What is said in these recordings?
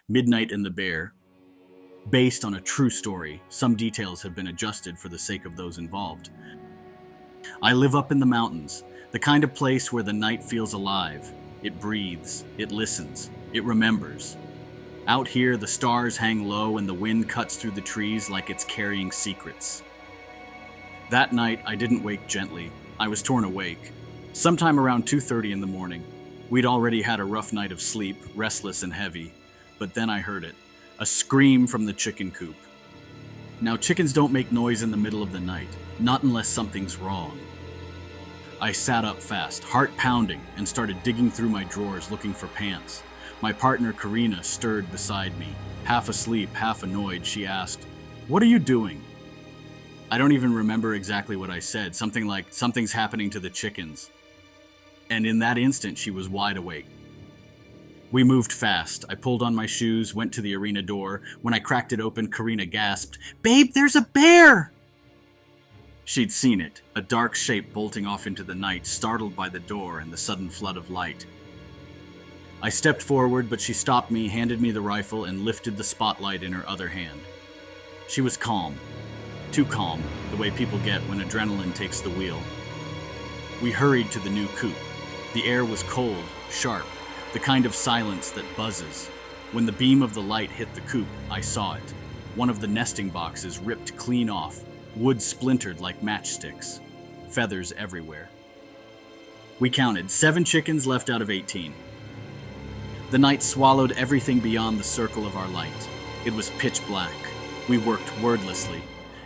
Midnight in the Bear, based on a true story. Some details have been adjusted for the sake of those involved. I live up in the mountains, the kind of place where the night feels alive. It breathes, it listens, it remembers. Out here, the stars hang low and the wind cuts through the trees like it's carrying secrets. That night, I didn't wake gently. I was torn awake. Sometime around 2:30 in the morning. We'd already had a rough night of sleep, restless and heavy. But then I heard it. A scream from the chicken coop. Now, chickens don't make noise in the middle of the night, not unless something's wrong. I sat up fast, heart pounding, and started digging through my drawers looking for pants. My partner, Karina, stirred beside me. Half asleep, half annoyed, she asked, "What are you doing?" I don't even remember exactly what I said, something like, "Something's happening to the chickens." And in that instant, she was wide awake. We moved fast. I pulled on my shoes, went to the arena door. When I cracked it open, Karina gasped, "Babe, there's a bear!" She'd seen it, a dark shape bolting off into the night, startled by the door and the sudden flood of light. I stepped forward, but she stopped me, handed me the rifle, and lifted the spotlight in her other hand. She was calm. Too calm, the way people get when adrenaline takes the wheel. We hurried to the new coop. The air was cold, sharp, the kind of silence that buzzes. When the beam of the light hit the coop, I saw it. One of the nesting boxes ripped clean off, wood splintered like matchsticks, feathers everywhere. We counted 7 chickens left out of 18. The night swallowed everything beyond the circle of our light. It was pitch black. We worked wordlessly,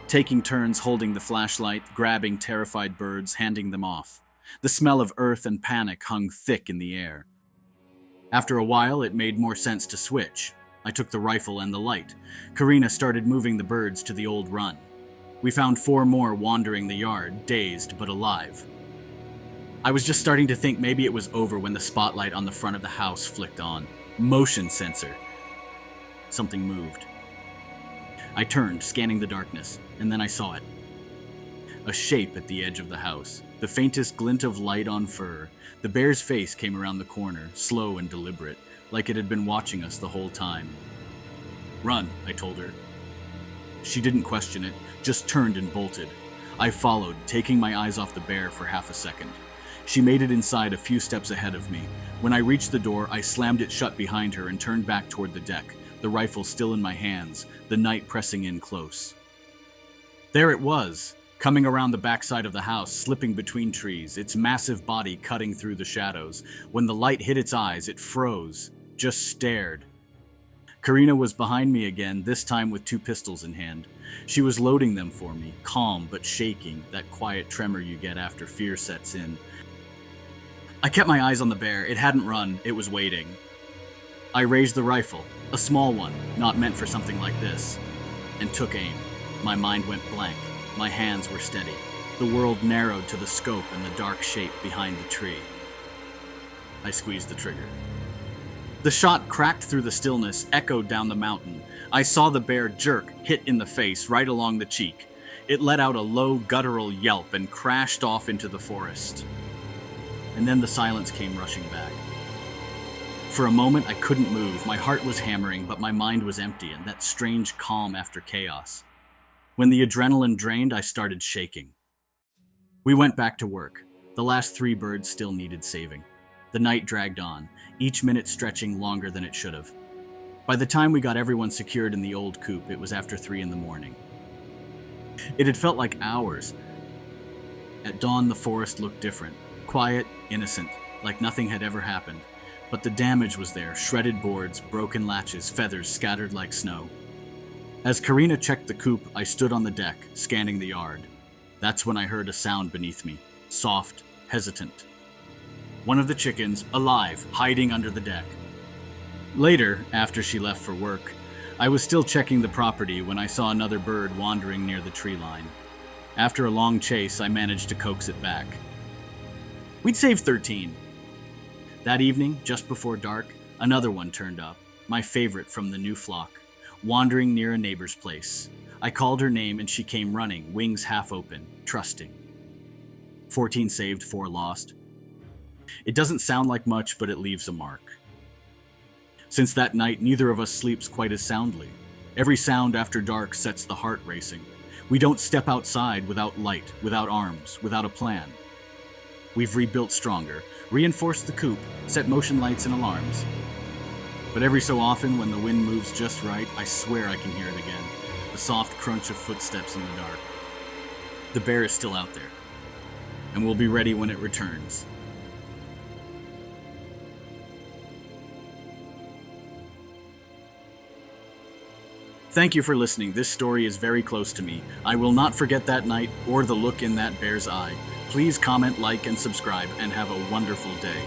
taking turns holding the flashlight, grabbing terrified birds, handing them off. The smell of earth and panic hung thick in the air. After a while, it made more sense to switch. I took the rifle and the light. Karina started moving the birds to the old run. We found 4 more wandering the yard, dazed but alive. I was just starting to think maybe it was over when the spotlight on the front of the house flicked on. Motion sensor. Something moved. I turned, scanning the darkness, and then I saw it. A shape at the edge of the house, the faintest glint of light on fur. The bear's face came around the corner, slow and deliberate, like it had been watching us the whole time. "Run," I told her. She didn't question it, just turned and bolted. I followed, taking my eyes off the bear for half a second. She made it inside a few steps ahead of me. When I reached the door, I slammed it shut behind her and turned back toward the deck, the rifle still in my hands, the night pressing in close. There it was, coming around the backside of the house, slipping between trees, its massive body cutting through the shadows. When the light hit its eyes, it froze, just stared. Karina was behind me again, this time with 2 pistols in hand. She was loading them for me, calm but shaking, that quiet tremor you get after fear sets in. I kept my eyes on the bear. It hadn't run, it was waiting. I raised the rifle, a small one, not meant for something like this, and took aim. My mind went blank. My hands were steady. The world narrowed to the scope and the dark shape behind the tree. I squeezed the trigger. The shot cracked through the stillness, echoed down the mountain. I saw the bear jerk, hit in the face, right along the cheek. It let out a low, guttural yelp and crashed off into the forest. And then the silence came rushing back. For a moment, I couldn't move. My heart was hammering, but my mind was empty, and that strange calm after chaos. When the adrenaline drained, I started shaking. We went back to work. The last 3 birds still needed saving. The night dragged on, each minute stretching longer than it should have. By the time we got everyone secured in the old coop, it was after 3 in the morning. It had felt like hours. At dawn, the forest looked different. Quiet, innocent, like nothing had ever happened. But the damage was there, shredded boards, broken latches, feathers scattered like snow. As Karina checked the coop, I stood on the deck, scanning the yard. That's when I heard a sound beneath me, soft, hesitant. One of the chickens, alive, hiding under the deck. Later, after she left for work, I was still checking the property when I saw another bird wandering near the tree line. After a long chase, I managed to coax it back. We'd saved 13. That evening, just before dark, another one turned up, my favorite from the new flock, wandering near a neighbor's place. I called her name and she came running, wings half open, trusting. 14 saved, 4 lost. It doesn't sound like much, but it leaves a mark. Since that night, neither of us sleeps quite as soundly. Every sound after dark sets the heart racing. We don't step outside without light, without arms, without a plan. We've rebuilt stronger, reinforced the coop, set motion lights and alarms. But every so often, when the wind moves just right, I swear I can hear it again. The soft crunch of footsteps in the dark. The bear is still out there, and we'll be ready when it returns. Thank you for listening. This story is very close to me. I will not forget that night or the look in that bear's eye. Please comment, like, and subscribe, and have a wonderful day.